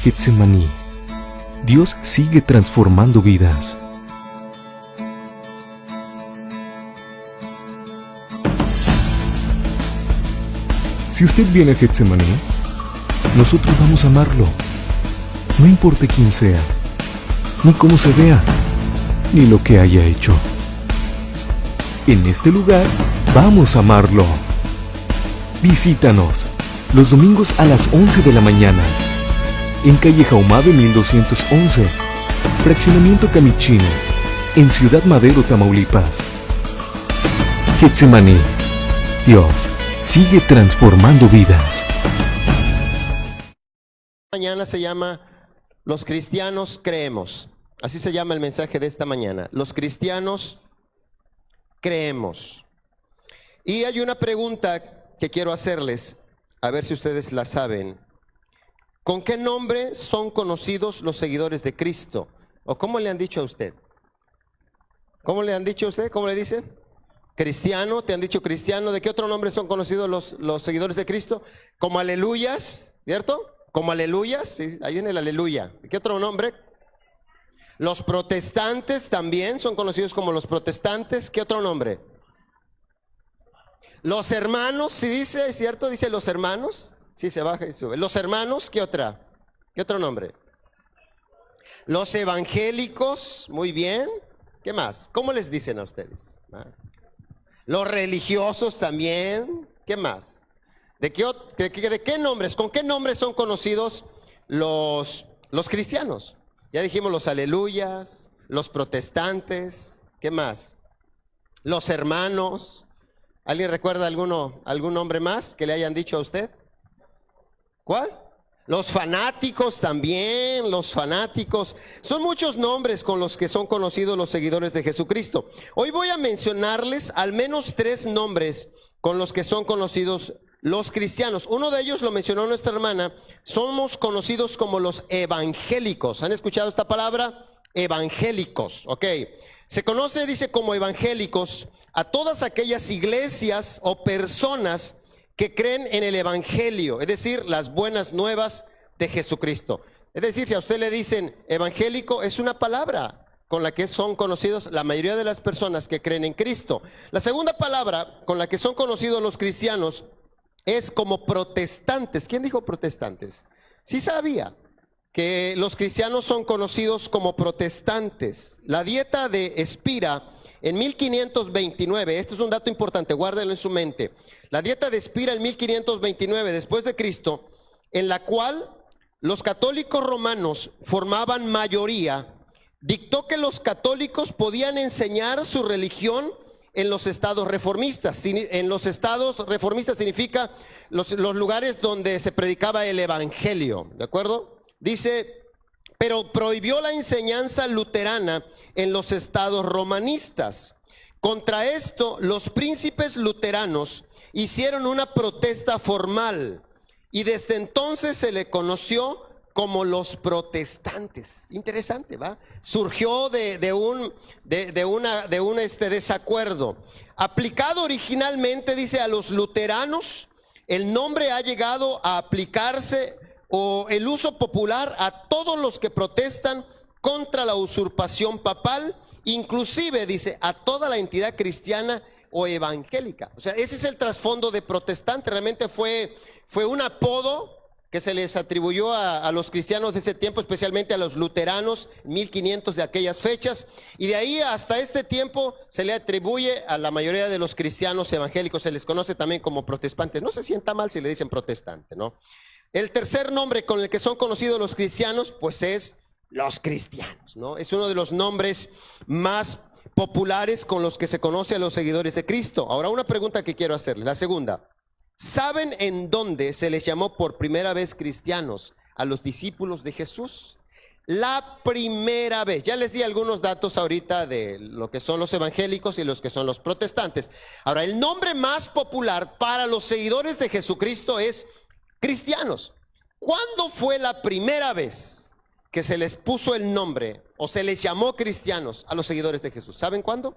Getsemaní. Dios sigue transformando vidas. Si usted viene a Getsemaní, nosotros vamos a amarlo. No importa quién sea, ni cómo se vea, ni lo que haya hecho. En este lugar vamos a amarlo. Visítanos los domingos a las 11 de la mañana en calle Jaumabe 1211, fraccionamiento Camichines, en Ciudad Madero, Tamaulipas. Getsemaní. Dios sigue transformando vidas. Mañana se llama Los cristianos creemos. Así se llama el mensaje de esta mañana. Los cristianos creemos. Y hay una pregunta que quiero hacerles, a ver si ustedes la saben. ¿Con qué nombre son conocidos los seguidores de Cristo? ¿O cómo le han dicho a usted? ¿Cómo le han dicho a usted? ¿Cómo le dice? Cristiano, te han dicho cristiano. ¿De qué otro nombre son conocidos los seguidores de Cristo? Como aleluyas, ¿cierto? Como aleluyas, sí, ahí viene el aleluya. ¿De qué otro nombre? Los protestantes también son conocidos como los protestantes. ¿Qué otro nombre? Los hermanos, sí dice, ¿es cierto? Dice los hermanos. Sí, se baja y sube. Los hermanos, ¿qué otra? ¿Qué otro nombre? Los evangélicos, muy bien. ¿Qué más? ¿Cómo les dicen a ustedes? Los religiosos también. ¿Qué más? ¿De qué nombres? ¿Con qué nombres son conocidos los cristianos? Ya dijimos los aleluyas, los protestantes. ¿Qué más? Los hermanos. ¿Alguien recuerda algún nombre más que le hayan dicho a usted? ¿Cuál? Los fanáticos también, los fanáticos. Son muchos nombres con los que son conocidos los seguidores de Jesucristo. Hoy voy a mencionarles al menos 3 nombres con los que son conocidos los cristianos. Uno de ellos lo mencionó nuestra hermana. Somos conocidos como los evangélicos. ¿Han escuchado esta palabra? Evangélicos, ok. Se conoce, dice, como evangélicos a todas aquellas iglesias o personas que creen en el evangelio, es decir, las buenas nuevas de Jesucristo. Es decir, si a usted le dicen evangélico, es una palabra con la que son conocidos la mayoría de las personas que creen en Cristo. La segunda palabra con la que son conocidos los cristianos es como protestantes. ¿Quién dijo protestantes? Sí sabía que los cristianos son conocidos como protestantes. La dieta de Espira en 1529, este es un dato importante, guárdelo en su mente. La dieta de Espira en 1529 después de Cristo, en la cual los católicos romanos formaban mayoría, dictó que los católicos podían enseñar su religión en los estados reformistas. En los estados reformistas significa los lugares donde se predicaba el evangelio, ¿de acuerdo? Dice, pero prohibió la enseñanza luterana en los estados romanistas. Contra esto, los príncipes luteranos hicieron una protesta formal y desde entonces se le conoció como los protestantes. Interesante, ¿va? Surgió de un desacuerdo. Aplicado originalmente, dice, a los luteranos, el nombre ha llegado a aplicarse o el uso popular a todos los que protestan contra la usurpación papal, inclusive, dice, a toda la entidad cristiana o evangélica. O sea, ese es el trasfondo de protestante. Realmente fue un apodo que se les atribuyó a los cristianos de ese tiempo, especialmente a los luteranos, 1500 de aquellas fechas, y de ahí hasta este tiempo se le atribuye a la mayoría de los cristianos evangélicos. Se les conoce también como protestantes. No se sienta mal si le dicen protestante, ¿no? El tercer nombre con el que son conocidos los cristianos, pues es los cristianos, ¿no? Es uno de los nombres más populares con los que se conoce a los seguidores de Cristo. Ahora, una pregunta que quiero hacerle, la segunda. ¿Saben en dónde se les llamó por primera vez cristianos a los discípulos de Jesús? La primera vez. Ya les di algunos datos ahorita de lo que son los evangélicos y los que son los protestantes. Ahora, el nombre más popular para los seguidores de Jesucristo es cristianos. ¿Cuándo fue la primera vez que se les puso el nombre o se les llamó cristianos a los seguidores de Jesús? ¿Saben cuándo?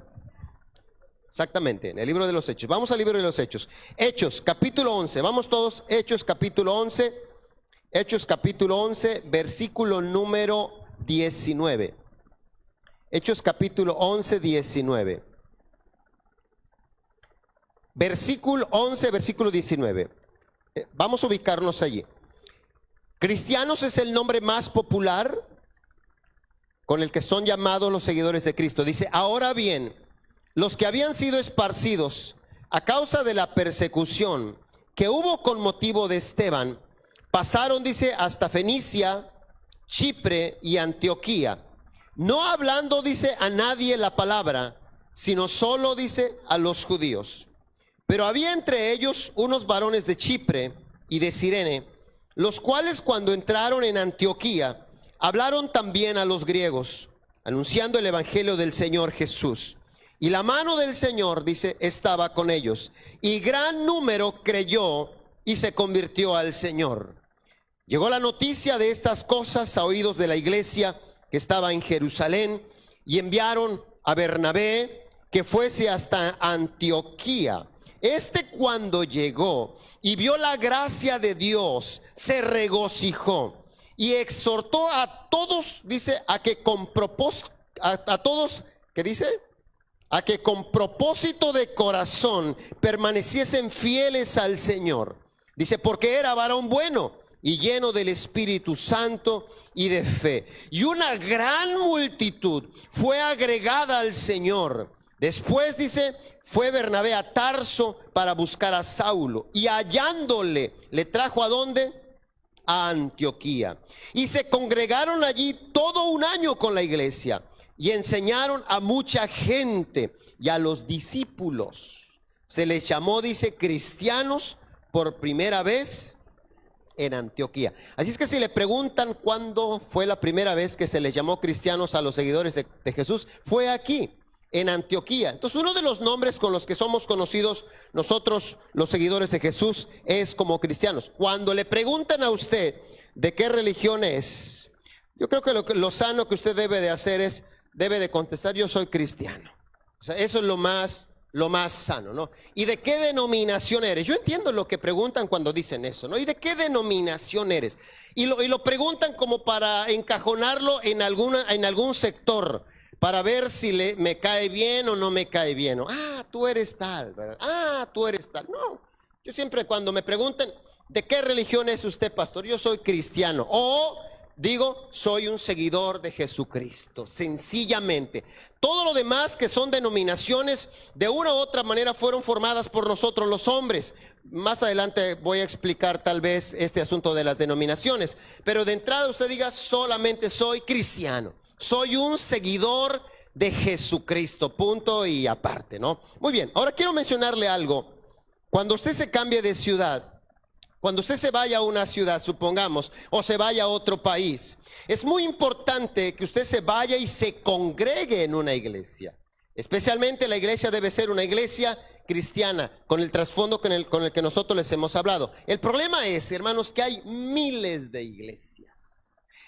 Exactamente, en el libro de los Hechos. Vamos al libro de los Hechos. Hechos, capítulo 11. Vamos todos, Hechos, capítulo 11. Hechos capítulo 11, versículo número 19. Hechos capítulo 11, 19. Versículo 11, versículo 19. Vamos a ubicarnos allí. Cristianos es el nombre más popular con el que son llamados los seguidores de Cristo. Dice, ahora bien, los que habían sido esparcidos a causa de la persecución que hubo con motivo de Esteban, pasaron, dice, hasta Fenicia, Chipre y Antioquía, no hablando, dice, a nadie la palabra, sino solo, dice, a los judíos. Pero había entre ellos unos varones de Chipre y de Cirene, los cuales cuando entraron en Antioquía, hablaron también a los griegos, anunciando el evangelio del Señor Jesús. Y la mano del Señor, dice, estaba con ellos. Y gran número creyó y se convirtió al Señor. Llegó la noticia de estas cosas a oídos de la iglesia que estaba en Jerusalén, y enviaron a Bernabé que fuese hasta Antioquía. Cuando llegó y vio la gracia de Dios, se regocijó y exhortó a todos, dice, a que con propósito, a todos, ¿qué dice? A que con propósito de corazón permaneciesen fieles al Señor. Dice, porque era varón bueno y lleno del Espíritu Santo y de fe. Y una gran multitud fue agregada al Señor. Después, dice, fue Bernabé a Tarso para buscar a Saulo, y hallándole, le trajo ¿a dónde? A Antioquía. Y se congregaron allí todo un año con la iglesia, y enseñaron a mucha gente, y a los discípulos se les llamó, dice, cristianos por primera vez en Antioquía. Así es que si le preguntan cuándo fue la primera vez que se les llamó cristianos a los seguidores de Jesús, fue aquí, en Antioquía. Entonces, uno de los nombres con los que somos conocidos nosotros, los seguidores de Jesús, es como cristianos. Cuando le preguntan a usted de qué religión es, yo creo que lo sano que usted debe de hacer es, debe de contestar, yo soy cristiano. O sea, eso es lo más sano, ¿no? ¿Y de qué denominación eres? Yo entiendo lo que preguntan cuando dicen eso, ¿no? ¿Y de qué denominación eres? Y lo preguntan como para encajonarlo en algún sector, para ver si me cae bien o no me cae bien. Tú eres tal, ¿verdad? Tú eres tal. No, yo siempre cuando me preguntan, ¿de qué religión es usted, pastor? Yo soy cristiano. O digo, soy un seguidor de Jesucristo, sencillamente. Todo lo demás que son denominaciones, de una u otra manera fueron formadas por nosotros los hombres. Más adelante voy a explicar tal vez este asunto de las denominaciones. Pero de entrada usted diga, solamente soy cristiano. Soy un seguidor de Jesucristo, punto y aparte, ¿no? Muy bien, ahora quiero mencionarle algo. Cuando usted se cambie de ciudad, cuando usted se vaya a una ciudad, supongamos, o se vaya a otro país, es muy importante que usted se vaya y se congregue en una iglesia. Especialmente la iglesia debe ser una iglesia cristiana, con el trasfondo con el que nosotros les hemos hablado. El problema es, hermanos, que hay miles de iglesias.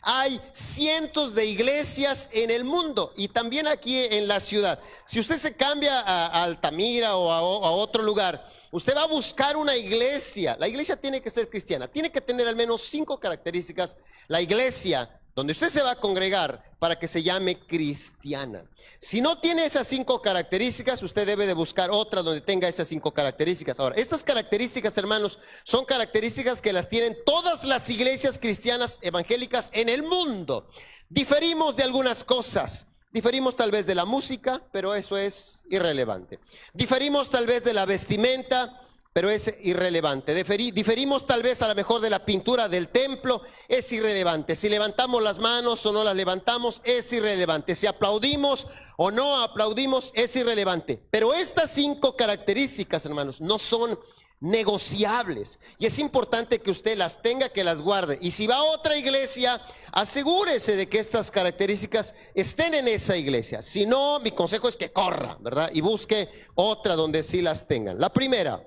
Hay cientos de iglesias en el mundo y también aquí en la ciudad. Si usted se cambia a Altamira o a otro lugar, usted va a buscar una iglesia. La iglesia tiene que ser cristiana, tiene que tener al menos 5 características. La iglesia donde usted se va a congregar para que se llame cristiana. Si no tiene esas 5 características, usted debe de buscar otra donde tenga esas 5 características. Ahora, estas características, hermanos, son características que las tienen todas las iglesias cristianas evangélicas en el mundo. Diferimos de algunas cosas. Diferimos tal vez de la música, pero eso es irrelevante. Diferimos tal vez de la vestimenta, pero es irrelevante. Diferimos tal vez a lo mejor de la pintura del templo, es irrelevante. Si levantamos las manos o no las levantamos, es irrelevante. Si aplaudimos o no aplaudimos, es irrelevante. Pero estas 5 características, hermanos, no son negociables. Y es importante que usted las tenga, que las guarde. Y si va a otra iglesia, asegúrese de que estas características estén en esa iglesia. Si no, mi consejo es que corra, ¿verdad? Y busque otra donde sí las tengan. La primera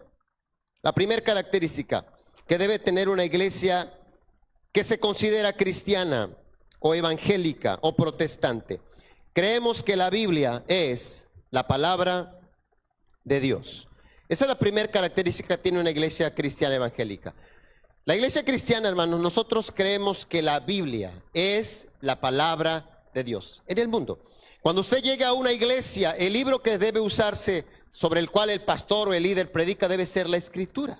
característica que debe tener una iglesia que se considera cristiana o evangélica o protestante: creemos que la Biblia es la palabra de Dios. Esa es la primera característica que tiene una iglesia cristiana evangélica. La iglesia cristiana, hermanos, nosotros creemos que la Biblia es la palabra de Dios en el mundo. Cuando usted llega a una iglesia, el libro que debe usarse, sobre el cual el pastor o el líder predica, debe ser la Escritura.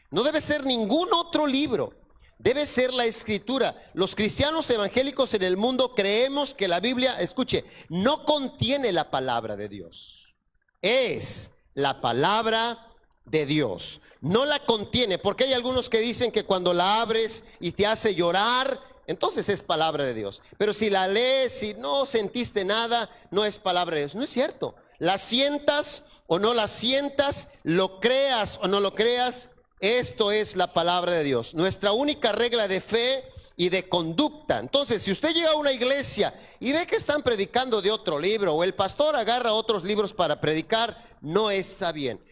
No debe ser ningún otro libro, debe ser la Escritura. Los cristianos evangélicos en el mundo creemos que la Biblia, escuche, no contiene la palabra de Dios. Es la palabra de Dios. No la contiene, porque hay algunos que dicen que cuando la abres y te hace llorar, entonces es palabra de Dios. Pero si la lees y no sentiste nada, no es palabra de Dios. No es cierto. La sientas o no la sientas, lo creas o no lo creas, esto es la palabra de Dios. Nuestra única regla de fe y de conducta. Entonces, si usted llega a una iglesia y ve que están predicando de otro libro, o el pastor agarra otros libros para predicar, no está bien.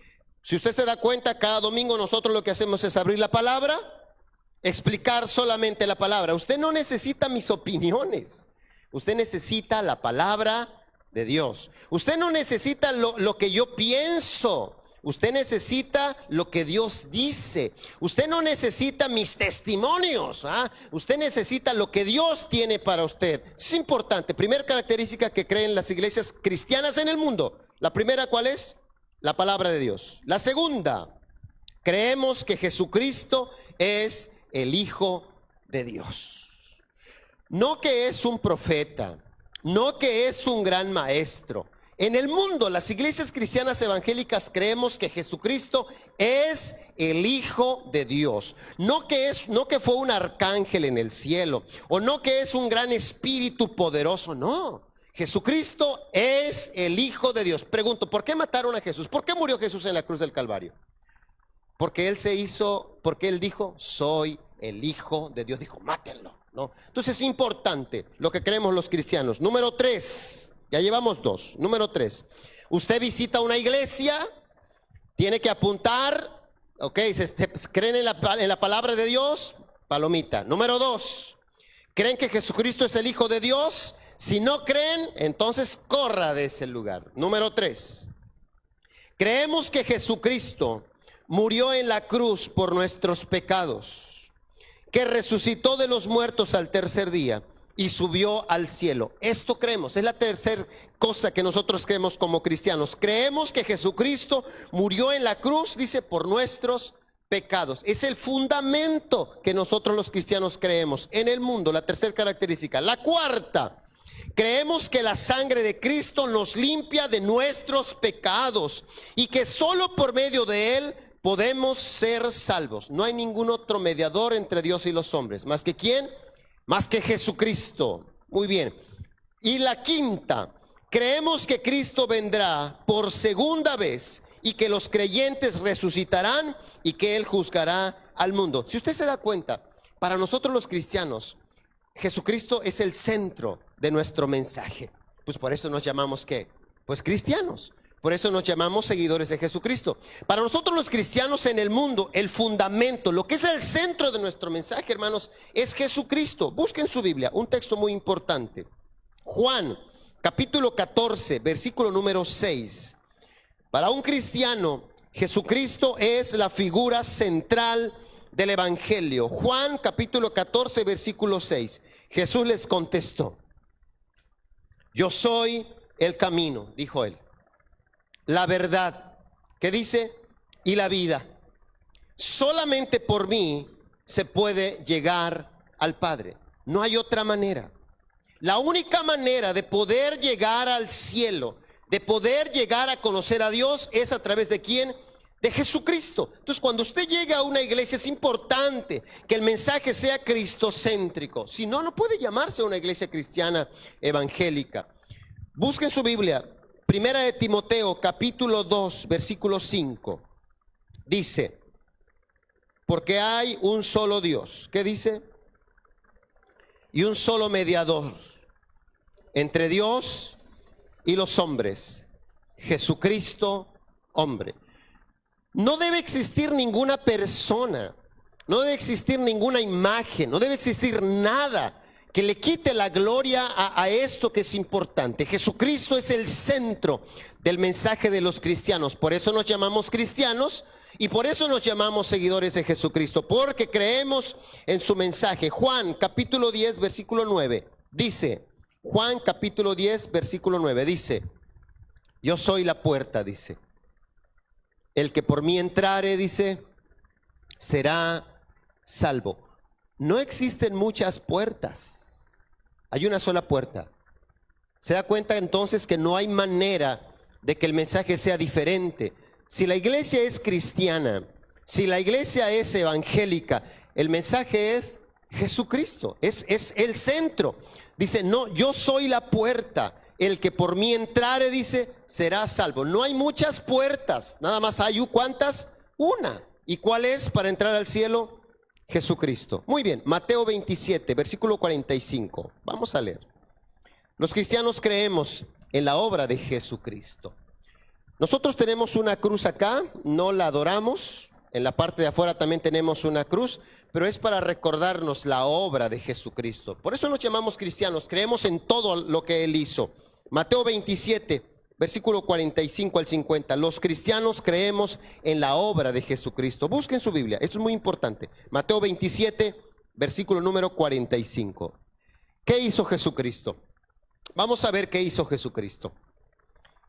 Si usted se da cuenta, cada domingo nosotros lo que hacemos es abrir la palabra, explicar solamente la palabra. Usted no necesita mis opiniones, usted necesita la palabra de Dios. Usted no necesita lo que yo pienso, usted necesita lo que Dios dice. Usted no necesita mis testimonios, usted necesita lo que Dios tiene para usted. Es importante. Primera característica que creen las iglesias cristianas en el mundo. La primera, ¿cuál es? La palabra de Dios. La segunda, creemos que Jesucristo es el Hijo de Dios. No que es un profeta, no que es un gran maestro. En el mundo, las iglesias cristianas evangélicas creemos que Jesucristo es el Hijo de Dios. No que fue un arcángel en el cielo, o no que es un gran espíritu poderoso, no. Jesucristo es el Hijo de Dios. Pregunto, ¿por qué mataron a Jesús? ¿Por qué murió Jesús en la cruz del Calvario? Porque él dijo, soy el Hijo de Dios. Dijo, mátenlo, ¿no? Entonces es importante lo que creemos los cristianos. Número 3, ya llevamos 2. Número 3, usted visita una iglesia, tiene que apuntar, ok, ¿creen en la palabra de Dios? Palomita. Número 2, ¿creen que Jesucristo es el Hijo de Dios? Si no creen, entonces corra de ese lugar. Número 3, creemos que Jesucristo murió en la cruz por nuestros pecados, que resucitó de los muertos al tercer día y subió al cielo. Esto creemos, es la tercera cosa que nosotros creemos como cristianos. Creemos que Jesucristo murió en la cruz, dice, por nuestros pecados. Es el fundamento que nosotros los cristianos creemos en el mundo, la tercera característica. La cuarta, creemos que la sangre de Cristo nos limpia de nuestros pecados y que solo por medio de Él podemos ser salvos. No hay ningún otro mediador entre Dios y los hombres. ¿Más que quién? Más que Jesucristo. Muy bien. Y la quinta, creemos que Cristo vendrá por segunda vez y que los creyentes resucitarán y que Él juzgará al mundo. Si usted se da cuenta, para nosotros los cristianos, Jesucristo es el centro de nuestro mensaje. Pues por eso nos llamamos, ¿qué? Pues cristianos. Por eso nos llamamos seguidores de Jesucristo. Para nosotros los cristianos en el mundo, el fundamento, lo que es el centro de nuestro mensaje, hermanos, es Jesucristo. Busquen su Biblia, un texto muy importante. Juan, capítulo 14, versículo número 6. Para un cristiano, Jesucristo es la figura central del Evangelio. Juan, capítulo 14, versículo 6. Jesús les contestó: yo soy el camino, dijo él, la verdad, ¿qué dice? Y la vida. Solamente por mí se puede llegar al Padre. No hay otra manera. La única manera de poder llegar al cielo, de poder llegar a conocer a Dios, es a través de ¿quién? De Jesucristo. Entonces, cuando usted llega a una iglesia, es importante que el mensaje sea cristocéntrico. Si no, no puede llamarse una iglesia cristiana evangélica. Busquen su Biblia. Primera de Timoteo, capítulo 2, versículo 5. Dice, porque hay un solo Dios. ¿Qué dice? Y un solo mediador entre Dios y los hombres, Jesucristo, hombre. No debe existir ninguna persona, no debe existir ninguna imagen, no debe existir nada que le quite la gloria a esto que es importante. Jesucristo es el centro del mensaje de los cristianos. Por eso nos llamamos cristianos, Y por eso nos llamamos seguidores de Jesucristo, porque creemos en su mensaje. Juan capítulo 10, versículo 9, dice, Juan capítulo 10, versículo 9, dice, yo soy la puerta, dice. El que por mí entrare, dice, será salvo. No existen muchas puertas, hay una sola puerta. Se da cuenta entonces que no hay manera de que el mensaje sea diferente. Si la iglesia es cristiana, si la iglesia es evangélica, el mensaje es Jesucristo, es el centro. Dice, no, yo soy la puerta. El que por mí entrare, dice, será salvo. No hay muchas puertas, nada más hay ¿cuántas? Una. ¿Y cuál es para entrar al cielo? Jesucristo. Muy bien, Mateo 27, versículo 45. Vamos a leer. Los cristianos creemos en la obra de Jesucristo. Nosotros tenemos una cruz acá, no la adoramos. En la parte de afuera también tenemos una cruz, pero es para recordarnos la obra de Jesucristo. Por eso nos llamamos cristianos, creemos en todo lo que Él hizo. Mateo 27, versículo 45 al 50. Los cristianos creemos en la obra de Jesucristo. Busquen su Biblia, esto es muy importante. Mateo 27, versículo número 45. ¿Qué hizo Jesucristo? Vamos a ver qué hizo Jesucristo.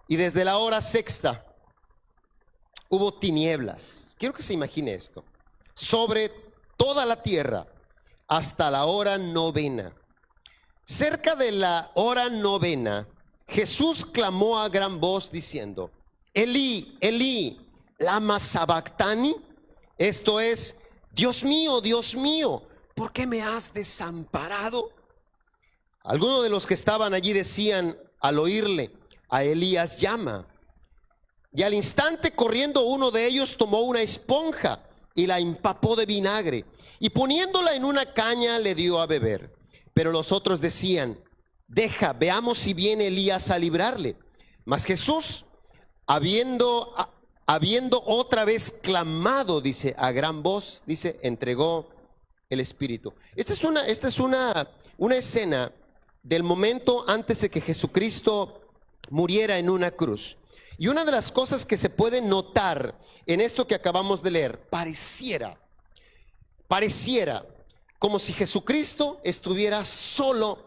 Y desde la hora sexta hubo tinieblas. Quiero que se imagine esto. Sobre toda la tierra hasta la hora novena. Cerca de la hora novena, Jesús clamó a gran voz diciendo, Elí, Elí, lama sabactani. Esto es, Dios mío, ¿por qué me has desamparado? Algunos de los que estaban allí decían al oírle, a Elías llama. Y al instante corriendo uno de ellos tomó una esponja y la empapó de vinagre y poniéndola en una caña le dio a beber. Pero los otros decían, deja, veamos si viene Elías a librarle. Mas Jesús, habiendo otra vez clamado, dice, a gran voz, dice, entregó el Espíritu. Esta es una escena del momento antes de que Jesucristo muriera en una cruz. Y una de las cosas que se puede notar en esto que acabamos de leer, pareciera como si Jesucristo estuviera solo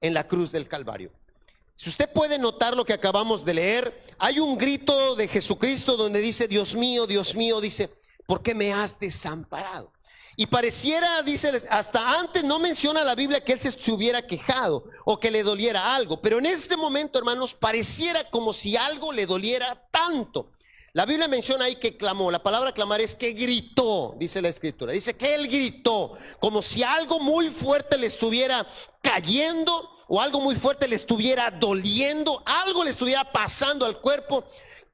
en la cruz del Calvario. Si usted puede notar lo que acabamos de leer, hay un grito de Jesucristo donde dice, Dios mío, dice, ¿por qué me has desamparado? Y pareciera, dice, hasta antes no menciona la Biblia que él se hubiera quejado o que le doliera algo, pero en este momento, hermanos, pareciera como si algo le doliera tanto. La Biblia menciona ahí que clamó. La palabra clamar es que gritó, dice la Escritura. Dice que él gritó como si algo muy fuerte le estuviera cayendo o algo muy fuerte le estuviera doliendo, algo le estuviera pasando al cuerpo,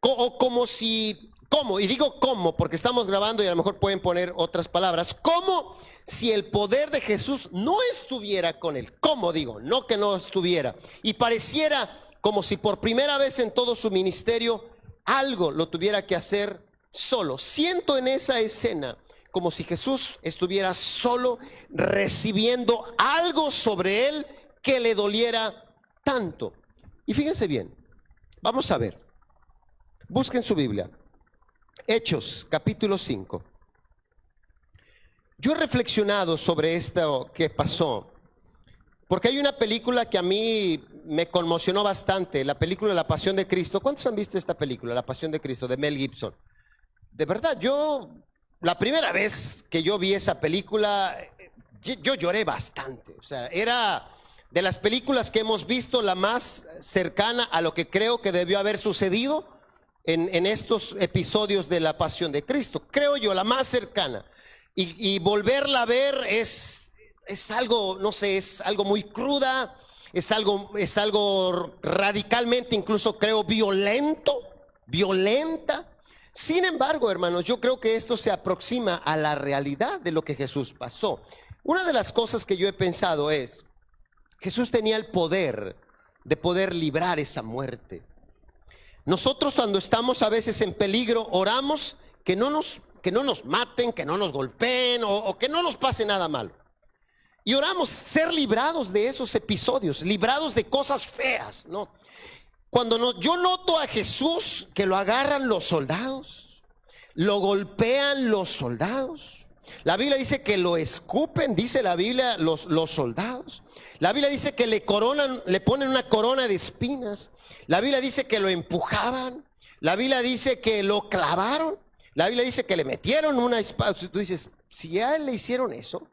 o como si... ¿Cómo? Y digo cómo porque estamos grabando y a lo mejor pueden poner otras palabras. Como si el poder de Jesús no estuviera con él. ¿Cómo digo? No que no estuviera. Y pareciera como si por primera vez en todo su ministerio algo lo tuviera que hacer solo. Siento en esa escena como si Jesús estuviera solo recibiendo algo sobre él que le doliera tanto. Y fíjense bien, vamos a ver. Busquen su Biblia. Hechos, capítulo 5. Yo he reflexionado sobre esto que pasó, porque hay una película que a mí me conmocionó bastante, la película La Pasión de Cristo. ¿Cuántos han visto esta película, La Pasión de Cristo, de Mel Gibson? De verdad, la primera vez que yo vi esa película, yo lloré bastante. O sea, era de las películas que hemos visto la más cercana a lo que creo que debió haber sucedido en estos episodios de La Pasión de Cristo. Creo yo, la más cercana. Y volverla a ver es algo, no sé, es algo muy cruda, es algo radicalmente, incluso creo, violenta. Sin embargo, hermanos, yo creo que esto se aproxima a la realidad de lo que Jesús pasó. Una de las cosas que yo he pensado es, Jesús tenía el poder de poder librar esa muerte. Nosotros cuando estamos a veces en peligro, oramos que no nos maten, que no nos golpeen o que no nos pase nada malo. Y oramos ser librados de esos episodios, librados de cosas feas, ¿no? Cuando yo noto a Jesús que lo agarran los soldados, lo golpean los soldados. La Biblia dice que lo escupen, dice la Biblia, los soldados. La Biblia dice que le ponen una corona de espinas. La Biblia dice que lo empujaban. La Biblia dice que lo clavaron. La Biblia dice que le metieron una espada. Tú dices, si a él le hicieron eso,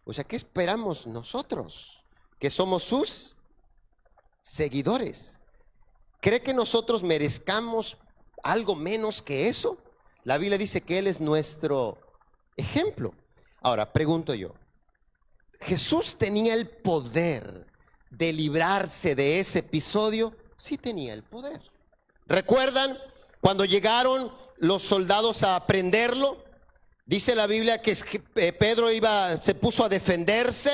o sea, ¿qué esperamos nosotros? Que somos sus seguidores. ¿Cree que nosotros merezcamos algo menos que eso? La Biblia dice que Él es nuestro ejemplo. Ahora, pregunto yo, ¿Jesús tenía el poder de librarse de ese episodio? Sí tenía el poder. ¿Recuerdan cuando llegaron los soldados a prenderlo? Dice la Biblia que Pedro se puso a defenderse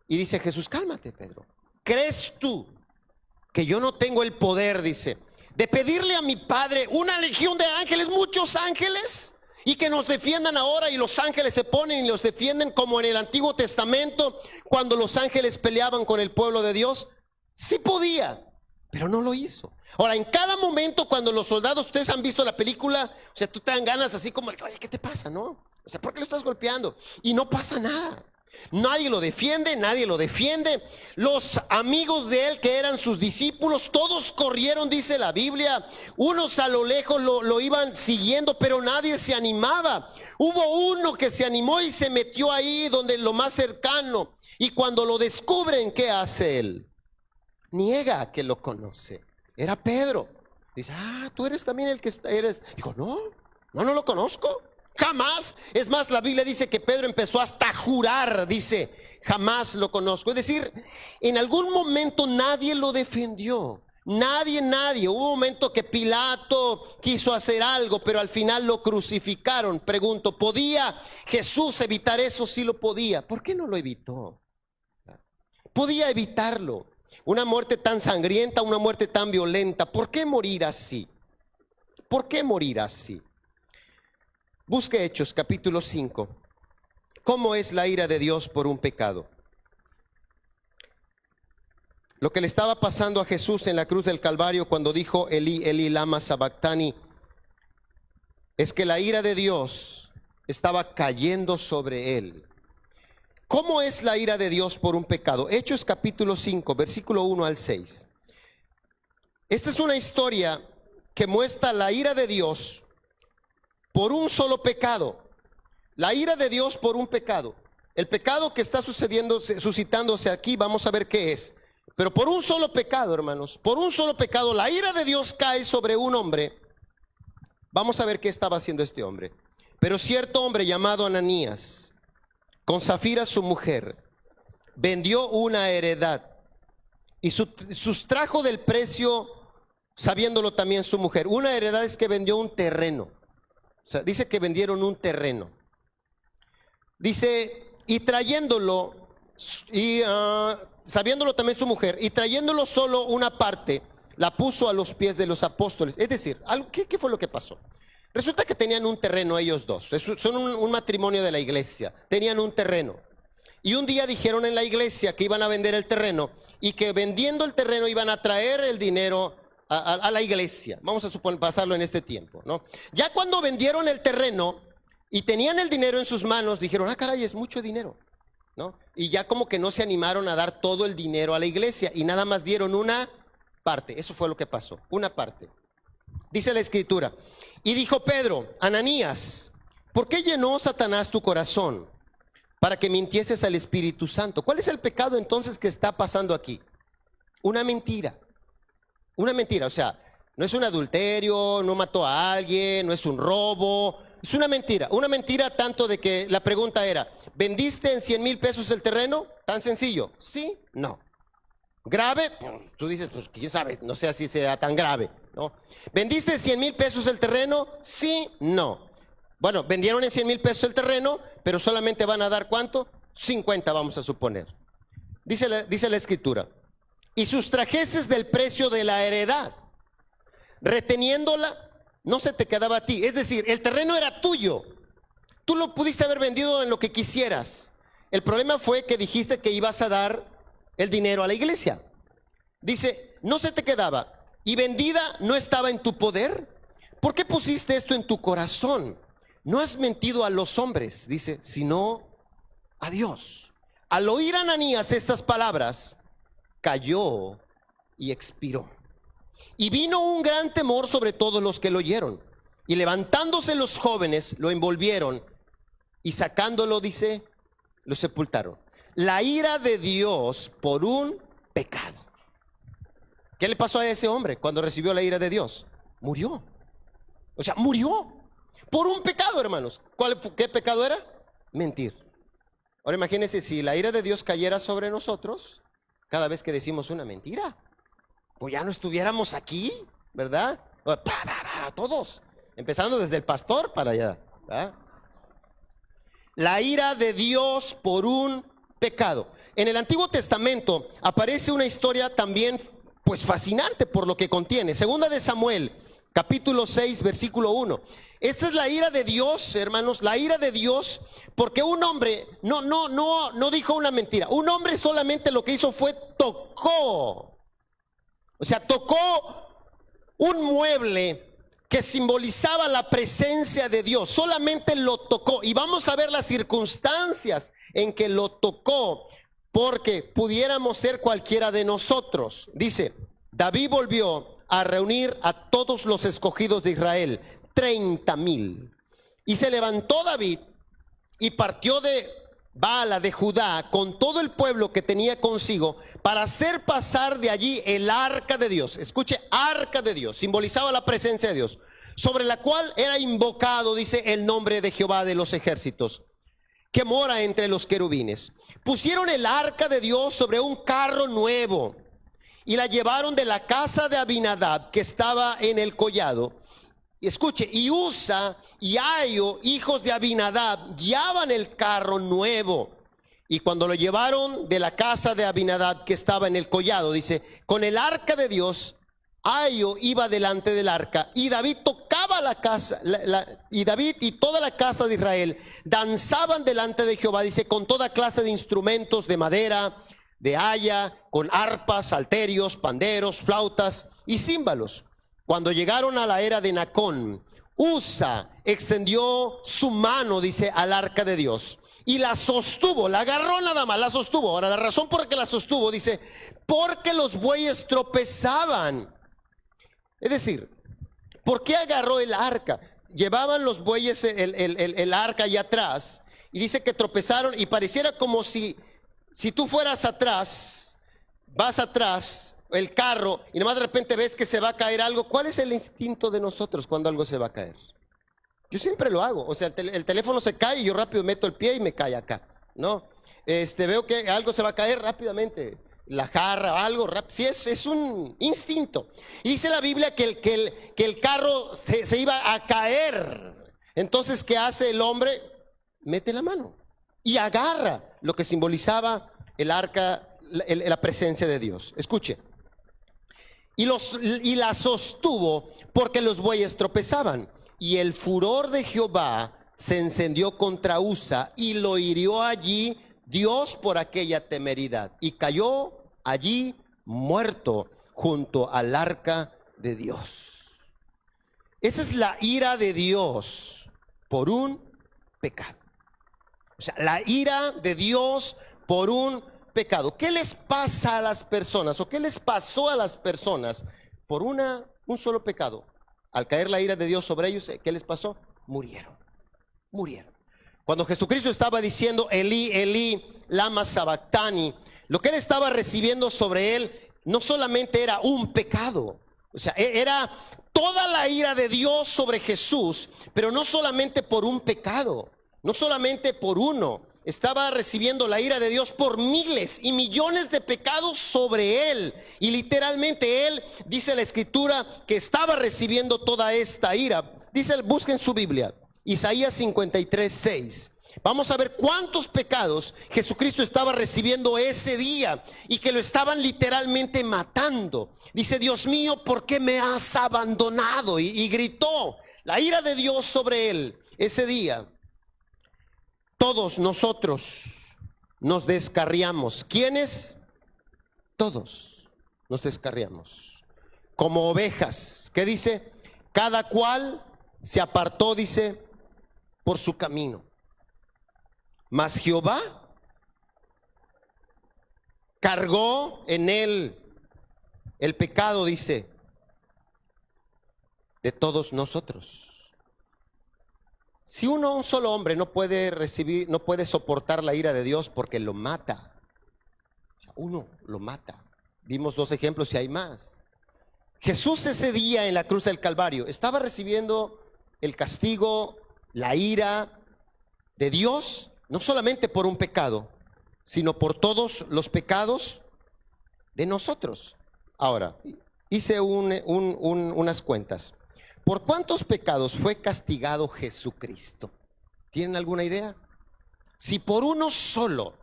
y dice Jesús, cálmate, Pedro. ¿Crees tú que yo no tengo el poder, dice, de pedirle a mi Padre una legión de ángeles, muchos ángeles, y que nos defiendan ahora? Y los ángeles se ponen y los defienden como en el Antiguo Testamento, cuando los ángeles peleaban con el pueblo de Dios. Sí podía, pero no lo hizo. Ahora, en cada momento cuando los soldados, ustedes han visto la película, o sea, tú te dan ganas así como, oye, ¿qué te pasa, no? O sea, ¿por qué lo estás golpeando? Y no pasa nada. Nadie lo defiende, nadie lo defiende. Los amigos de él, que eran sus discípulos, todos corrieron, dice la Biblia. Unos a lo lejos lo iban siguiendo, pero nadie se animaba. Hubo uno que se animó y se metió ahí donde lo más cercano. Y cuando lo descubren, ¿qué hace él? Niega que lo conoce. Era Pedro. Dice, tú eres también el que eres. Dijo, no lo conozco. Jamás. Es más, la Biblia dice que Pedro empezó hasta a jurar, dice, jamás lo conozco. Es decir, en algún momento nadie lo defendió. Nadie. Hubo un momento que Pilato quiso hacer algo, pero al final lo crucificaron. Pregunto, ¿podía Jesús evitar eso? Sí lo podía. ¿Por qué no lo evitó? Podía evitarlo. Una muerte tan sangrienta, una muerte tan violenta. ¿Por qué morir así? ¿Por qué morir así? Busque Hechos capítulo 5. ¿Cómo es la ira de Dios por un pecado? Lo que le estaba pasando a Jesús en la cruz del Calvario cuando dijo Elí, Elí, lama sabactani, es que la ira de Dios estaba cayendo sobre él. ¿Cómo es la ira de Dios por un pecado? Hechos capítulo 5, versículo 1 al 6. Esta es una historia que muestra la ira de Dios por un solo pecado. La ira de Dios por un pecado. El pecado que está suscitándose aquí, vamos a ver qué es. Pero por un solo pecado, hermanos, por un solo pecado, la ira de Dios cae sobre un hombre. Vamos a ver qué estaba haciendo este hombre. Pero cierto hombre llamado Ananías, con Zafira su mujer, vendió una heredad y sustrajo del precio, sabiéndolo también su mujer. Una heredad es que vendió un terreno. O sea, dice que vendieron un terreno. Dice, y trayéndolo, y sabiéndolo también su mujer, y trayéndolo solo una parte, la puso a los pies de los apóstoles. Es decir, ¿qué fue lo que pasó? Resulta que tenían un terreno ellos dos. Son un matrimonio de la iglesia. Tenían un terreno. Y un día dijeron en la iglesia que iban a vender el terreno y que vendiendo el terreno iban a traer el dinero a la iglesia. Vamos a pasarlo en este tiempo, ¿no? Ya cuando vendieron el terreno y tenían el dinero en sus manos, dijeron, caray, es mucho dinero, ¿no? Y ya como que no se animaron a dar todo el dinero a la iglesia y nada más dieron una parte. Eso fue lo que pasó, una parte. Dice la escritura, y dijo Pedro, Ananías, ¿por qué llenó Satanás tu corazón para que mintieses al Espíritu Santo? ¿Cuál es el pecado entonces que está pasando aquí? Una mentira. Una mentira, o sea, no es un adulterio, no mató a alguien, no es un robo, es una mentira tanto de que la pregunta era, ¿vendiste en 100,000 pesos el terreno? Tan sencillo, ¿sí? No. ¿Grave? Tú dices, pues quién sabe, no sé si sea tan grave, ¿no? ¿Vendiste en 100,000 pesos el terreno? Sí, no. Bueno, vendieron en 100,000 pesos el terreno, pero solamente van a dar ¿cuánto? 50 vamos a suponer. Dice la escritura, y sustrajeses del precio de la heredad, reteniéndola, no se te quedaba a ti. Es decir, el terreno era tuyo. Tú lo pudiste haber vendido en lo que quisieras. El problema fue que dijiste que ibas a dar el dinero a la iglesia. Dice, no se te quedaba. Y vendida no estaba en tu poder. ¿por qué pusiste esto en tu corazón? No has mentido a los hombres, dice, sino a Dios. Al oír Ananías estas palabras, cayó y expiró. Y vino un gran temor sobre todos los que lo oyeron. Y levantándose los jóvenes, lo envolvieron y sacándolo, dice, lo sepultaron. La ira de Dios por un pecado. ¿Qué le pasó a ese hombre cuando recibió la ira de Dios? Murió. O sea, murió por un pecado, hermanos. ¿Qué pecado era? Mentir. Ahora imagínense si la ira de Dios cayera sobre nosotros cada vez que decimos una mentira. Pues ya no estuviéramos aquí, ¿verdad? Todos, empezando desde el pastor para allá, ¿verdad? La ira de Dios por un pecado. En el Antiguo Testamento aparece una historia también pues fascinante por lo que contiene. Segunda de Samuel, capítulo 6, versículo 1. Esta es la ira de Dios, hermanos, la ira de Dios, porque un hombre no dijo una mentira. Un hombre solamente lo que hizo fue tocó. O sea, tocó un mueble que simbolizaba la presencia de Dios. Solamente lo tocó. Y vamos a ver las circunstancias en que lo tocó, porque pudiéramos ser cualquiera de nosotros. Dice, David volvió a reunir a todos los escogidos de Israel, 30,000. Y se levantó David y partió de Baala de Judá con todo el pueblo que tenía consigo para hacer pasar de allí el arca de Dios. Escuche, arca de Dios, simbolizaba la presencia de Dios, sobre la cual era invocado, dice, el nombre de Jehová de los ejércitos, que mora entre los querubines. Pusieron el arca de Dios sobre un carro nuevo y la llevaron de la casa de Abinadab, que estaba en el collado. Escuche, y Usa y Aio, hijos de Abinadab, guiaban el carro nuevo. Y cuando lo llevaron de la casa de Abinadab, que estaba en el collado, dice, con el arca de Dios, Aio iba delante del arca, y David tocaba la casa, y David y toda la casa de Israel danzaban delante de Jehová, dice, con toda clase de instrumentos de madera, de haya, con arpas, salterios, panderos, flautas y címbalos. Cuando llegaron a la era de Nacón, Usa extendió su mano, dice, al arca de Dios y la sostuvo, la agarró nada más, la sostuvo. Ahora la razón por la que la sostuvo, dice, porque los bueyes tropezaban. Es decir, ¿por qué agarró el arca? Llevaban los bueyes el arca allá atrás, y dice que tropezaron, y pareciera como si tú fueras atrás, vas atrás, el carro, y nomás de repente ves que se va a caer algo. ¿Cuál es el instinto de nosotros cuando algo se va a caer? Yo siempre lo hago. O sea, el teléfono se cae y yo rápido meto el pie y me cae acá, ¿no? Veo que algo se va a caer rápidamente, la jarra, algo rápido. Sí, es un instinto. Y dice la Biblia que el carro se iba a caer. Entonces, ¿qué hace el hombre? Mete la mano y agarra lo que simbolizaba el arca, la presencia de Dios. Escuche. Y la sostuvo porque los bueyes tropezaban. Y el furor de Jehová se encendió contra Usa y lo hirió allí Dios por aquella temeridad. Y cayó allí muerto junto al arca de Dios. Esa es la ira de Dios por un pecado. O sea, la ira de Dios por un pecado. ¿Qué les pasa a las personas, o qué les pasó a las personas por un solo pecado? Al caer la ira de Dios sobre ellos, ¿qué les pasó? Murieron. Cuando Jesucristo estaba diciendo Elí, Elí, lama sabactani, lo que él estaba recibiendo sobre él no solamente era un pecado, o sea, era toda la ira de Dios sobre Jesús, pero no solamente por un pecado, no solamente por uno. Estaba recibiendo la ira de Dios por miles y millones de pecados sobre él. Y literalmente él, dice la escritura, que estaba recibiendo toda esta ira. Dice, busquen su Biblia, Isaías 53:6. Vamos a ver cuántos pecados Jesucristo estaba recibiendo ese día y que lo estaban literalmente matando. Dice, Dios mío, ¿por qué me has abandonado? Y gritó la ira de Dios sobre él ese día. Todos nosotros nos descarriamos. ¿Quiénes? Todos nos descarriamos como ovejas. ¿Qué dice? cada cual se apartó, dice, por su camino. Mas Jehová cargó en él el pecado, dice, de todos nosotros. Si un solo hombre no puede recibir, no puede soportar la ira de Dios porque lo mata, uno lo mata. Dimos 2 ejemplos y hay más. Jesús ese día en la cruz del Calvario estaba recibiendo el castigo, la ira de Dios, no solamente por un pecado, sino por todos los pecados de nosotros. Ahora, hice unas cuentas. ¿Por cuántos pecados fue castigado Jesucristo? ¿Tienen alguna idea? Si por uno solo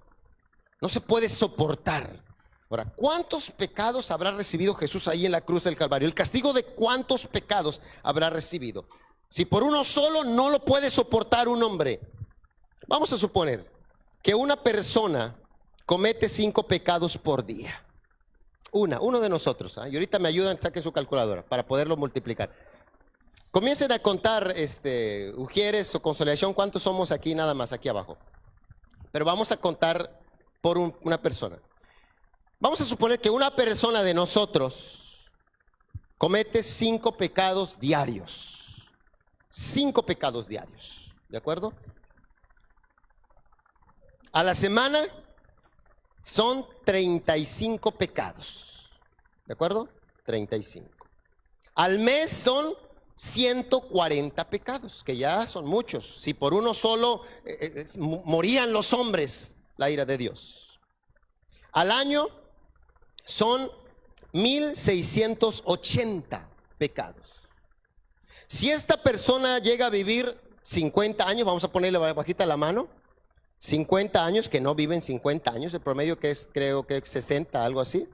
no se puede soportar. Ahora, ¿cuántos pecados habrá recibido Jesús ahí en la cruz del Calvario? ¿El castigo de cuántos pecados habrá recibido? Si por uno solo no lo puede soportar un hombre. Vamos a suponer que una persona comete 5 pecados por día. Uno de nosotros. Y ahorita me ayudan, saquen su calculadora para poderlo multiplicar. Comiencen a contar, Ujieres o Consolación, ¿cuántos somos aquí nada más, aquí abajo? Pero vamos a contar por una persona. Vamos a suponer que una persona de nosotros comete 5 pecados diarios. 5 pecados diarios, ¿de acuerdo? A la semana son 35 pecados, ¿de acuerdo? 35. Al mes son 140 pecados, que ya son muchos. Si por uno solo morían los hombres, la ira de Dios. Al año son 1680 pecados. Si esta persona llega a vivir 50 años, vamos a ponerle bajita la mano, 50 años, que no viven 50 años, el promedio que es, creo que es 60, algo así.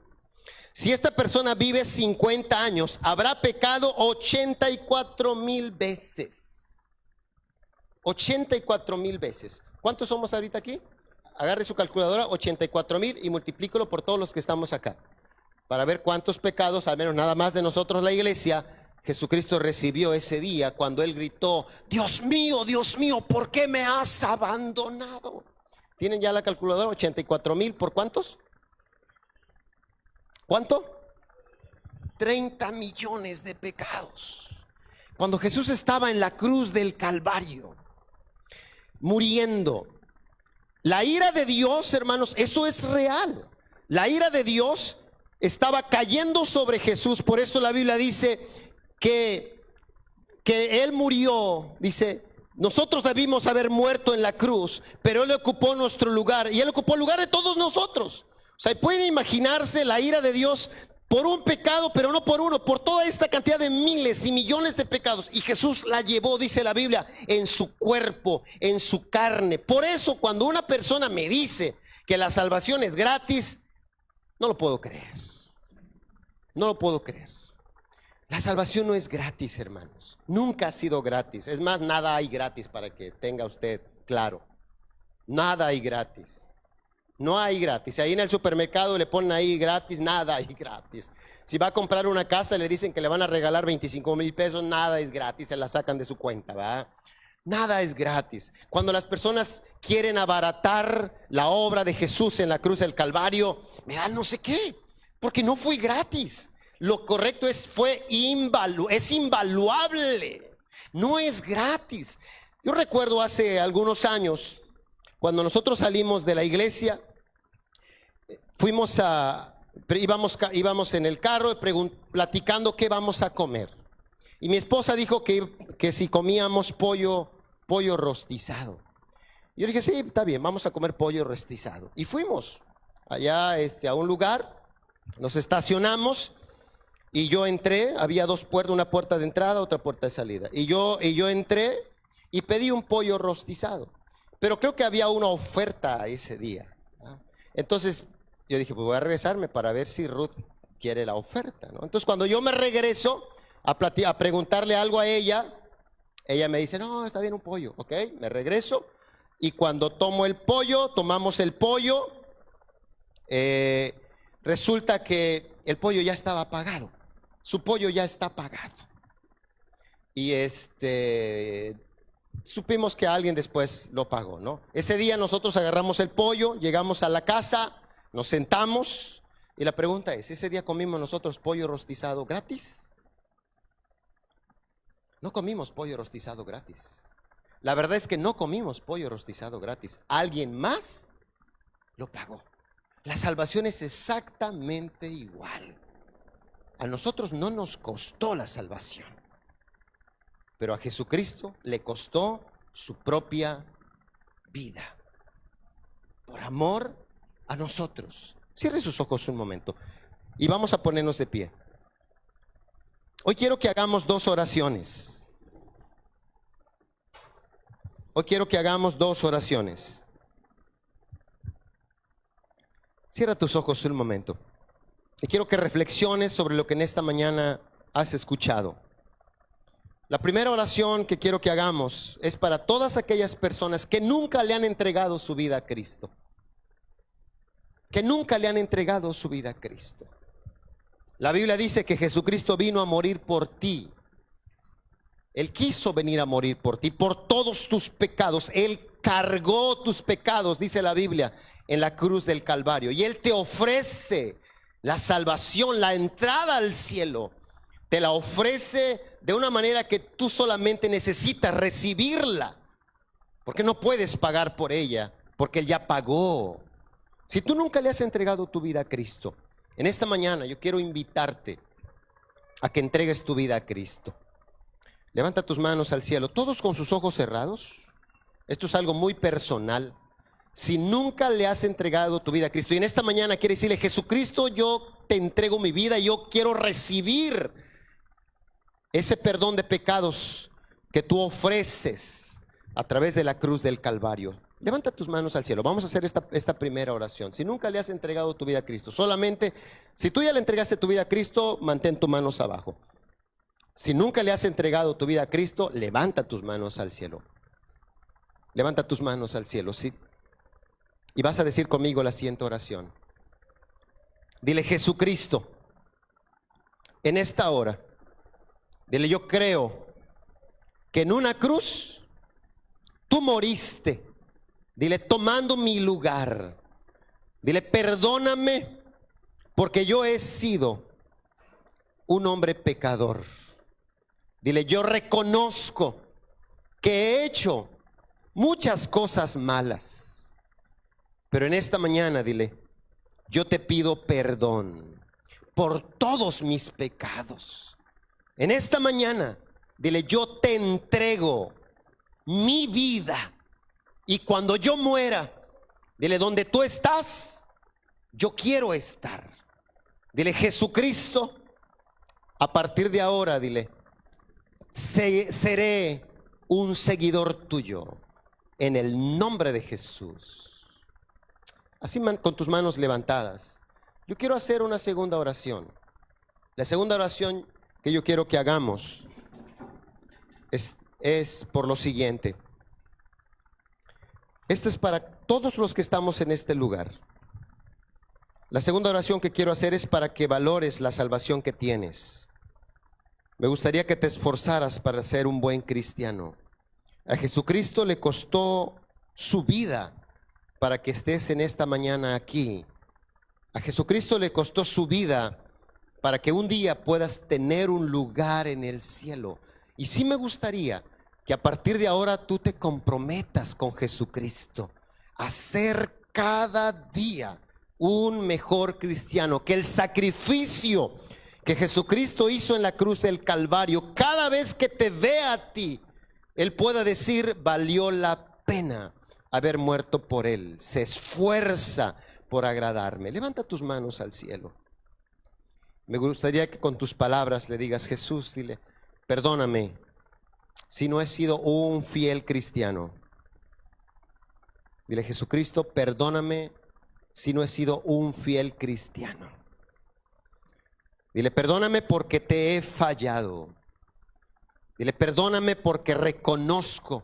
Si esta persona vive 50 años, habrá pecado 84,000 veces. 84,000 veces. ¿Cuántos somos ahorita aquí? Agarre su calculadora, 84,000 y multiplícalo por todos los que estamos acá. Para ver cuántos pecados, al menos nada más de nosotros la iglesia, Jesucristo recibió ese día cuando Él gritó, Dios mío, ¿por qué me has abandonado? ¿Tienen ya la calculadora? 84,000, ¿por cuántos? ¿Cuánto? 30 millones de pecados. Cuando Jesús estaba en la cruz del Calvario, muriendo, la ira de Dios, hermanos, eso es real. La ira de Dios estaba cayendo sobre Jesús. Por eso la Biblia dice que Él murió, dice, nosotros debimos haber muerto en la cruz, pero Él ocupó nuestro lugar y Él ocupó el lugar de todos nosotros. O sea, pueden imaginarse la ira de Dios por un pecado, pero no por uno, por toda esta cantidad de miles y millones de pecados. Y Jesús la llevó, dice la Biblia, en su cuerpo, en su carne. Por eso cuando una persona me dice que la salvación es gratis, no lo puedo creer. No lo puedo creer. La salvación no es gratis, hermanos. Nunca ha sido gratis. Es más, nada hay gratis, para que tenga usted claro. Nada hay gratis. No hay gratis. Ahí en el supermercado le ponen ahí gratis, nada hay gratis. Si va a comprar una casa le dicen que le van a regalar 25,000 pesos, nada es gratis, se la sacan de su cuenta, ¿verdad? Nada es gratis. Cuando las personas quieren abaratar la obra de Jesús en la cruz del Calvario, me dan no sé qué, porque no fue gratis. Lo correcto es invaluable, no es gratis. Yo recuerdo hace algunos años, cuando nosotros salimos de la iglesia, íbamos en el carro platicando qué vamos a comer. Y mi esposa dijo que si comíamos pollo rostizado. Yo dije, sí, está bien, vamos a comer pollo rostizado. Y fuimos allá a un lugar, nos estacionamos y yo entré, había 2 puertas, una puerta de entrada, otra puerta de salida. Y yo entré y pedí un pollo rostizado. Pero creo que había una oferta ese día, ¿no? Entonces yo dije, pues voy a regresarme para ver si Ruth quiere la oferta, ¿no? Entonces cuando yo me regreso a preguntarle algo a ella me dice, no, está bien un pollo, ok, me regreso. Y cuando tomamos el pollo, resulta que el pollo ya estaba pagado. Su pollo ya está pagado. y supimos que alguien después lo pagó, ¿no? Ese día nosotros agarramos el pollo, llegamos a la casa, nos sentamos y la pregunta es, ¿ese día comimos nosotros pollo rostizado gratis? No comimos pollo rostizado gratis. La verdad es que no comimos pollo rostizado gratis. Alguien más lo pagó. La salvación es exactamente igual. A nosotros no nos costó la salvación, pero a Jesucristo le costó su propia vida, por amor a nosotros. Cierre sus ojos un momento y vamos a ponernos de pie. Hoy quiero que hagamos dos oraciones. Hoy quiero que hagamos dos oraciones. Cierra tus ojos un momento. Y quiero que reflexiones sobre lo que en esta mañana has escuchado. La primera oración que quiero que hagamos es para todas aquellas personas que nunca le han entregado su vida a Cristo. Que nunca le han entregado su vida a Cristo. La Biblia dice que Jesucristo vino a morir por ti. Él quiso venir a morir por ti, por todos tus pecados. Él cargó tus pecados, dice la Biblia, en la cruz del Calvario. Y Él te ofrece la salvación, la entrada al cielo. Te la ofrece de una manera que tú solamente necesitas recibirla. Porque no puedes pagar por ella, porque Él ya pagó. Si tú nunca le has entregado tu vida a Cristo, en esta mañana yo quiero invitarte a que entregues tu vida a Cristo. Levanta tus manos al cielo, todos con sus ojos cerrados. Esto es algo muy personal. Si nunca le has entregado tu vida a Cristo y en esta mañana quieres decirle, Jesucristo, yo te entrego mi vida, yo quiero recibir ese perdón de pecados que tú ofreces a través de la cruz del Calvario. Levanta tus manos al cielo. Vamos a hacer esta primera oración. Si nunca le has entregado tu vida a Cristo, solamente si tú ya le entregaste tu vida a Cristo, mantén tus manos abajo. Si nunca le has entregado tu vida a Cristo, levanta tus manos al cielo. Levanta tus manos al cielo, sí. Y vas a decir conmigo la siguiente oración. Dile, Jesucristo, en esta hora, dile, yo creo que en una cruz tú moriste. Dile, tomando mi lugar. Dile, perdóname porque yo he sido un hombre pecador. Dile, yo reconozco que he hecho muchas cosas malas. Pero en esta mañana, dile, yo te pido perdón por todos mis pecados. En esta mañana, dile, yo te entrego mi vida. Y cuando yo muera, dile, donde tú estás, yo quiero estar. Dile, Jesucristo, a partir de ahora, dile, seré un seguidor tuyo. En el nombre de Jesús. Así con tus manos levantadas. Yo quiero hacer una segunda oración. La segunda oración que yo quiero que hagamos es por lo siguiente. Esta es para todos los que estamos en este lugar. La segunda oración que quiero hacer es para que valores la salvación que tienes. Me gustaría que te esforzaras para ser un buen cristiano. A Jesucristo le costó su vida para que estés en esta mañana aquí. A Jesucristo le costó su vida para que un día puedas tener un lugar en el cielo. Y sí me gustaría que a partir de ahora tú te comprometas con Jesucristo a ser cada día un mejor cristiano, que el sacrificio que Jesucristo hizo en la cruz del Calvario, cada vez que te vea a ti, Él pueda decir, valió la pena haber muerto por Él, se esfuerza por agradarme. Levanta tus manos al cielo. Me gustaría que con tus palabras le digas, Jesús, dile, perdóname si no he sido un fiel cristiano. Dile, Jesucristo, perdóname si no he sido un fiel cristiano. Dile, perdóname porque te he fallado. Dile, perdóname porque reconozco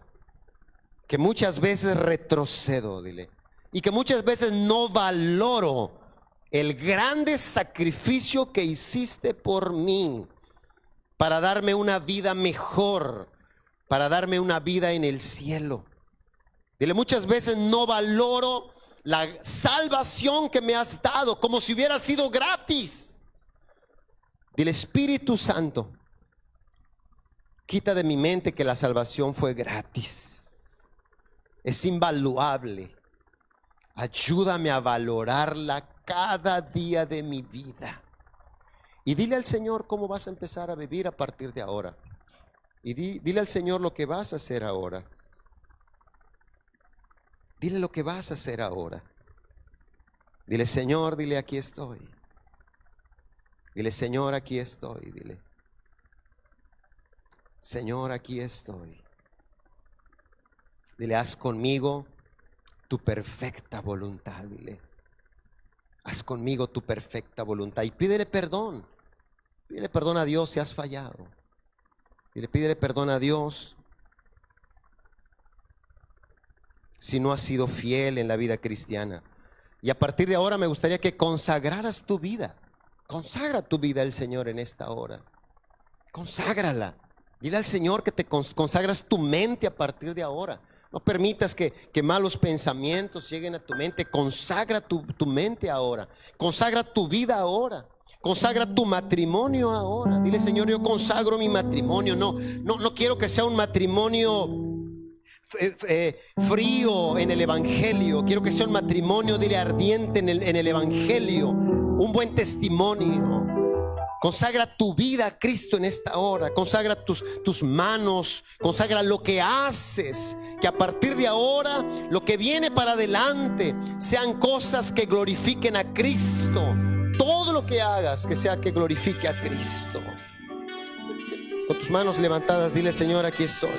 que muchas veces retrocedo, dile, y que muchas veces no valoro el grande sacrificio que hiciste por mí. para darme una vida mejor, para darme una vida en el cielo. Dile, muchas veces no valoro la salvación que me has dado como si hubiera sido gratis. Dile, Espíritu Santo, quita de mi mente que la salvación fue gratis. Es invaluable. Ayúdame a valorarla cada día de mi vida. Y dile al Señor cómo vas a empezar a vivir a partir de ahora. Y dile al Señor lo que vas a hacer ahora. Dile lo que vas a hacer ahora. Dile, Señor, dile, aquí estoy. Dile, Señor, aquí estoy. Dile, Señor, aquí estoy. Dile, haz conmigo tu perfecta voluntad. Dile, haz conmigo tu perfecta voluntad. Y pídele perdón. Pídele perdón a Dios si has fallado. Pídele perdón a Dios si no has sido fiel en la vida cristiana. Y a partir de ahora me gustaría que consagraras tu vida. Consagra tu vida al Señor en esta hora. Conságrala. Dile al Señor que te consagras tu mente a partir de ahora. No permitas que malos pensamientos lleguen a tu mente. Consagra tu mente ahora. Consagra tu vida ahora. Consagra tu matrimonio ahora. Dile, Señor, yo consagro mi matrimonio. No quiero que sea un matrimonio frío en el Evangelio. Quiero que sea un matrimonio, dile, ardiente en el Evangelio. Un buen testimonio. Consagra tu vida a Cristo en esta hora. Consagra tus manos. Consagra lo que haces. Que a partir de ahora, lo que viene para adelante sean cosas que glorifiquen a Cristo. Todo lo que hagas, que sea que glorifique a Cristo. Con tus manos levantadas, dile, Señor, aquí estoy.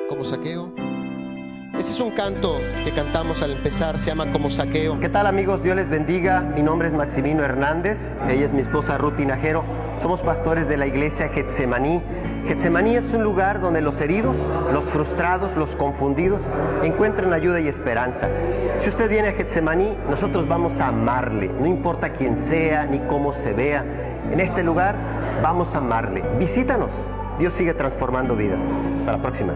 Como Zaqueo. Este es un canto que cantamos al empezar, se llama Como Zaqueo. ¿Qué tal, amigos? Dios les bendiga. Mi nombre es Maximino Hernández. Ella es mi esposa Ruth Tinajero. Somos pastores de la iglesia Getsemaní. Getsemaní es un lugar donde los heridos, los frustrados, los confundidos encuentran ayuda y esperanza. Si usted viene a Getsemaní, nosotros vamos a amarle. No importa quién sea ni cómo se vea. En este lugar vamos a amarle. Visítanos. Dios sigue transformando vidas. Hasta la próxima.